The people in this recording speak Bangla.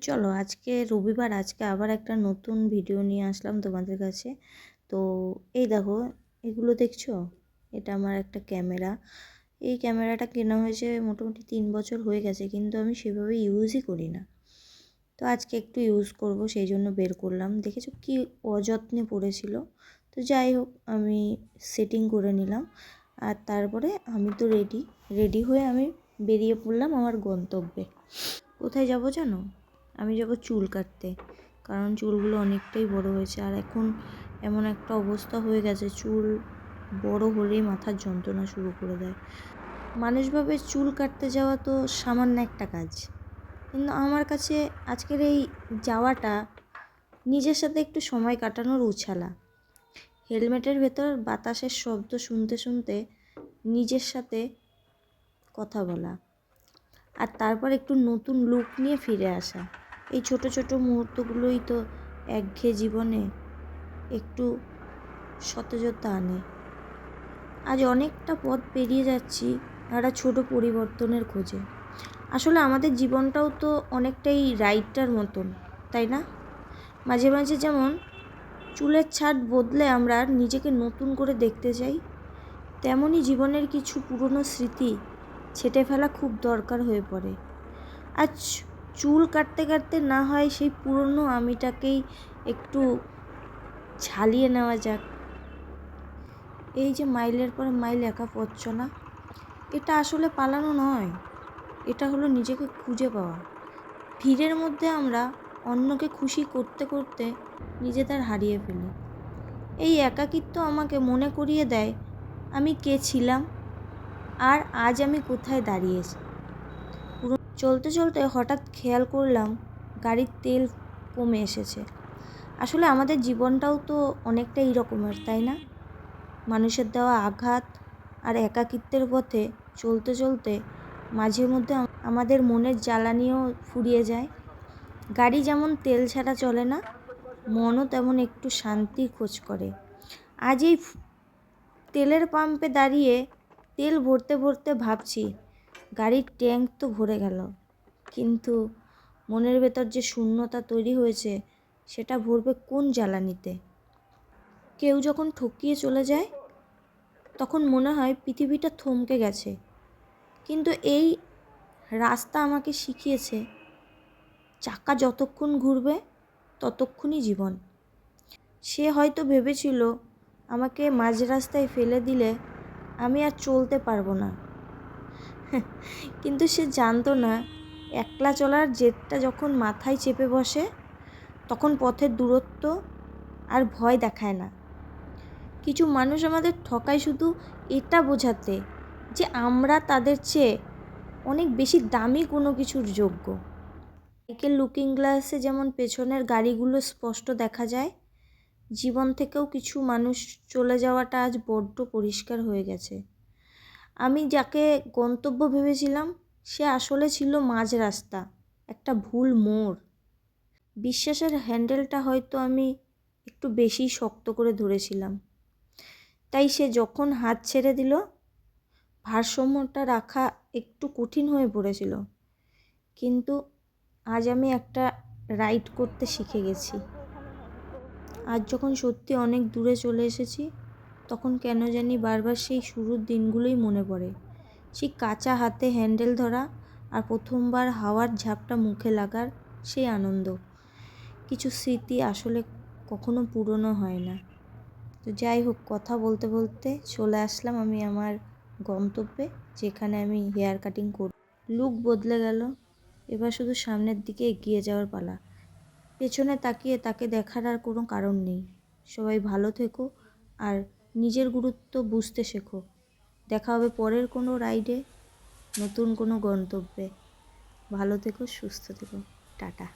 চলো আজকে রবিবার, আজকে আবার একটা নতুন ভিডিও নিয়ে আসলাম তোমাদের কাছে। তো এই দেখো, এগুলো দেখছো, এটা আমার একটা ক্যামেরা। এই ক্যামেরাটা কেনা হয়েছে মোটামুটি 3 বছর হয়ে গেছে, কিন্তু আমি সেভাবে ইউজই করি না। তো আজকে একটু ইউজ করব, সেই জন্য বের করলাম। দেখেছো কি অযত্নে পড়েছিল। তো যাই হোক, আমি সেটিং করে নিলাম। আর তারপরে আমি তো রেডি হয়ে আমি বেরিয়ে পড়লাম আমার গন্তব্যে। কোথায় যাব জানো? আমি যাব চুল কাটতে, কারণ চুলগুলো অনেকটাই বড় হয়েছে। আর এখন এমন একটা অবস্থা হয়ে গেছে, চুল বড় হলেই মাথার যন্ত্রণা শুরু করে দেয়। মানুষ ভাবে চুল কাটতে যাওয়া তো সামান্য একটা কাজ, কিন্তু আমার কাছে আজকের এই যাওয়াটা নিজের সাথে একটু সময় কাটানোর উছালা। হেলমেটের ভেতর বাতাসের শব্দ শুনতে শুনতে নিজের সাথে কথা বলা, আর তারপর একটু নতুন লুক নিয়ে ফিরে আসা। এই ছোট ছোট মুহূর্তগুলোই তো একঘেয়ে জীবনে একটু সতেজতা আনে। আজ অনেকটা পথ পেরিয়ে যাচ্ছি একটা ছোট পরিবর্তনের খোঁজে। আসলে আমাদের জীবনটাও তো অনেকটাই রাইডটার মতন, তাই না? মাঝে মাঝে যেমন চুলের ছাট বদলে আমরা নিজেকে নতুন করে দেখতে চাই, তেমনই জীবনের কিছু পুরনো স্মৃতি ছেঁটে ফেলা খুব দরকার হয়ে পড়ে। আজ চুল কাটতে কাটতে না হয় সেই পুরনো আমিটাকেই একটু ঝালিয়ে নেওয়া যাক। এই যে মাইলের পর মাইল একা পথ চলা, এটা আসলে পালানো নয়, এটা হলো নিজেকে খুঁজে পাওয়া। ভিড়ের মধ্যে আমরা অন্যকে খুশি করতে করতে নিজেদের হারিয়ে ফেলি। এই একাকিত্ব আমাকে মনে করিয়ে দেয় আমি কে ছিলাম আর আজ আমি কোথায় দাঁড়িয়েছি। চলতে চলতে হঠাৎ খেয়াল করলাম গাড়ির তেল কমে এসেছে। আসলে আমাদের জীবনটাও তো অনেকটা এই রকমের, তাই না? মানুষের দেওয়া আঘাত আর একাকিত্বের পথে চলতে চলতে মাঝে মধ্যে আমাদের মনের জ্বালানিও ফুরিয়ে যায়। গাড়ি যেমন তেল ছাড়া চলে না, মনও তেমন একটু শান্তির খোঁজ করে। আজ এই তেলের পাম্পে দাঁড়িয়ে তেল ভরতে ভরতে ভাবছি গাড়ির ট্যাঙ্ক তো ভরে গেল, কিন্তু মনের ভেতর যে শূন্যতা তৈরি হয়েছে সেটা ভরবে কোন জ্বালানিতে? কেউ যখন ঠকিয়ে চলে যায় তখন মনে হয় পৃথিবীটা থমকে গেছে, কিন্তু এই রাস্তা আমাকে শিখিয়েছে চাকা যতক্ষণ ঘুরবে ততক্ষণই জীবন। সে হয়তো ভেবেছিল আমাকে মাঝ রাস্তায় ফেলে দিলে আমি আর চলতে পারবো না, কিন্তু সে জানতো না একলা চলার জেদটা যখন মাথায় চেপে বসে তখন পথের দূরত্ব আর ভয় দেখায় না। কিছু মানুষ আমাদের ঠকায় শুধু এটা বোঝাতে যে আমরা তাদের চেয়ে অনেক বেশি দামি কোনো কিছুর যোগ্য। বাইকের লুকিং গ্লাসে যেমন পেছনের গাড়িগুলো স্পষ্ট দেখা যায়, জীবন থেকেও কিছু মানুষ চলে যাওয়াটা আজ বড্ড পরিষ্কার হয়ে গেছে। আমি যাকে গন্তব্য ভেবেছিলাম সে আসলে ছিল মাঝ রাস্তা, একটা ভুল মোড়। বিশ্বাসের হ্যান্ডেলটা হয়তো আমি একটু বেশি শক্ত করে ধরেছিলাম, তাই সে যখন হাত ছেড়ে দিল ভারসাম্যটা রাখা একটু কঠিন হয়ে পড়েছিল। কিন্তু আজ আমি একটা রাইড করতে শিখে গেছি। আজ যখন সত্যি অনেক দূরে চলে এসেছি তখন কেন জানি বারবার সেই শুরুর দিনগুলোই মনে পড়ে। সেই কাঁচা হাতে হ্যান্ডেল ধরা আর প্রথমবার হাওয়ার ঝাপটা মুখে লাগার সেই আনন্দ। কিছু স্মৃতি আসলে কখনো পুরনো হয় না। তো যাই হোক, কথা বলতে বলতে চলে আসলাম আমি আমার গন্তব্যে, যেখানে আমি হেয়ার কাটিং করব। লুক বদলে গেল, এবার শুধু সামনের দিকে এগিয়ে যাওয়ার পালা। পেছনে তাকিয়ে তাকে দেখার আর কোনো কারণ নেই। সবাই ভালো থেকো আর নিজের গুরুত্ব বুঝতে শেখো। দেখা হবে পরের কোনো রাইডে, নতুন কোনো গন্তব্যে। ভালো থেকো, সুস্থ থেকো, টাটা।